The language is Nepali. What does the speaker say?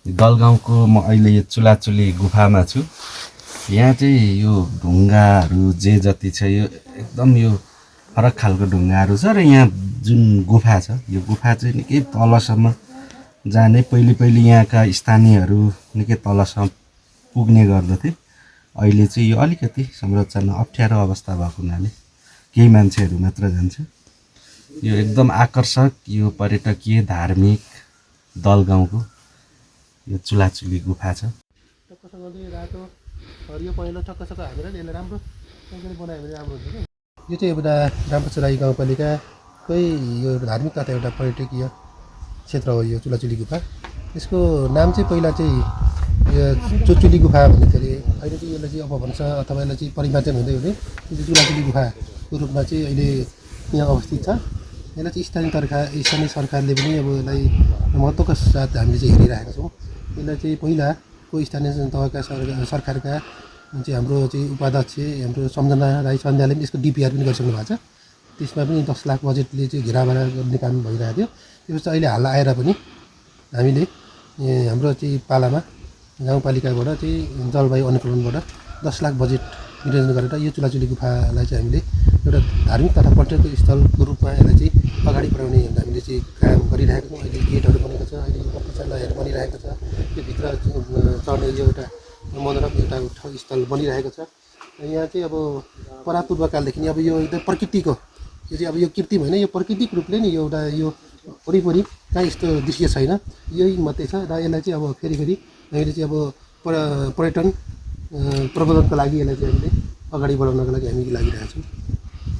दलगाउँको म अहिले यो चुलाचुली गुफामा छु। यहाँ चाहिँ यो ढुङ्गाहरू जे जति छ यो एकदम यो फरक खालको ढुङ्गाहरू छ र यहाँ जुन गुफा छ यो गुफा चाहिँ निकै तलसम्म जाने पहिले यहाँका स्थानीयहरू निकै तलसम्म पुग्ने गर्दथे। अहिले चाहिँ यो अलिकति संरचना अप्ठ्यारो अवस्था भएको हुनाले केही मान्छेहरू मात्र जान्छ। यो एकदम आकर्षक यो पर्यटकीय धार्मिक दलगाउँको यो चुलाचुली गुफा छ। टक्कसँगले रातो हरियो पहेँलो टक्कसक्क हालेर यसलाई राम्रो बनायो भने राम्रो हुन्छ। यो चाहिँ एउटा रामपचराई गाउँपालिकाकै यो धार्मिक तथा एउटा पर्यटकीय क्षेत्र हो यो चुलाचुली गुफा। यसको नाम चाहिँ पहिला चाहिँ यो चुचुली गुफा भन्ने थियो अरे। अहिले चाहिँ यसलाई चाहिँ अपभ्रंश अथवा यसलाई चाहिँ परिमार्जन हुँदै हुँदै यो चुलाचुली गुफाको रूपमा चाहिँ अहिले यहाँ अवस्थित छ। यसलाई चाहिँ स्थानीय सरकारले पनि अब यसलाई महत्त्वका साथ हामीले चाहिँ हेरिरहेका छौँ। यसलाई चाहिँ पहिलाको स्थानीय तहका सरकारका चाहिँ हाम्रो चाहिँ उपाध्यक्ष हाम्रो सम्झना राई सन्ध्याले पनि यसको डिपिआर पनि गरिसक्नु भएको छ। त्यसमा पनि 10 लाख बजेटले चाहिँ घेराबेरा गर्ने काम भइरहेको थियो। त्यसपछि अहिले हाल आएर पनि हामीले हाम्रो चाहिँ पालामा गाउँपालिकाबाट चाहिँ जलवायु अनुकूलनबाट 10 लाख बजेट विनियोजन गरेर यो चुलाचुली गुफालाई चाहिँ हामीले एउटा धार्मिक तथा पर्यटक स्थलको रूपमा यसलाई चाहिँ अगाडि बढाउने हामीले चाहिँ काम गरिरहेको छौँ। अहिले गेटहरू बनेको छ, अहिले पक्षालयहरू बनिरहेको छ। त्यो भित्र चढ्ने यो एउटा मनोरम एउटा स्थल बनिरहेको छ। यहाँ चाहिँ अब परापूर्वकालदेखि अब यो एकदम प्रकृतिको यो चाहिँ अब यो कृत्रिम होइन, यो प्राकृतिक रूपले नि यो एउटा यो वरिपरि कहाँ यस्तो दृश्य छैन, यही मात्रै छ। र यसलाई चाहिँ अब फेरि हामीले चाहिँ अब पर्यटन प्रबन्धनको लागि यसलाई चाहिँ हामीले अगाडि बढाउनको लागि हामी लागिरहेका छौँ।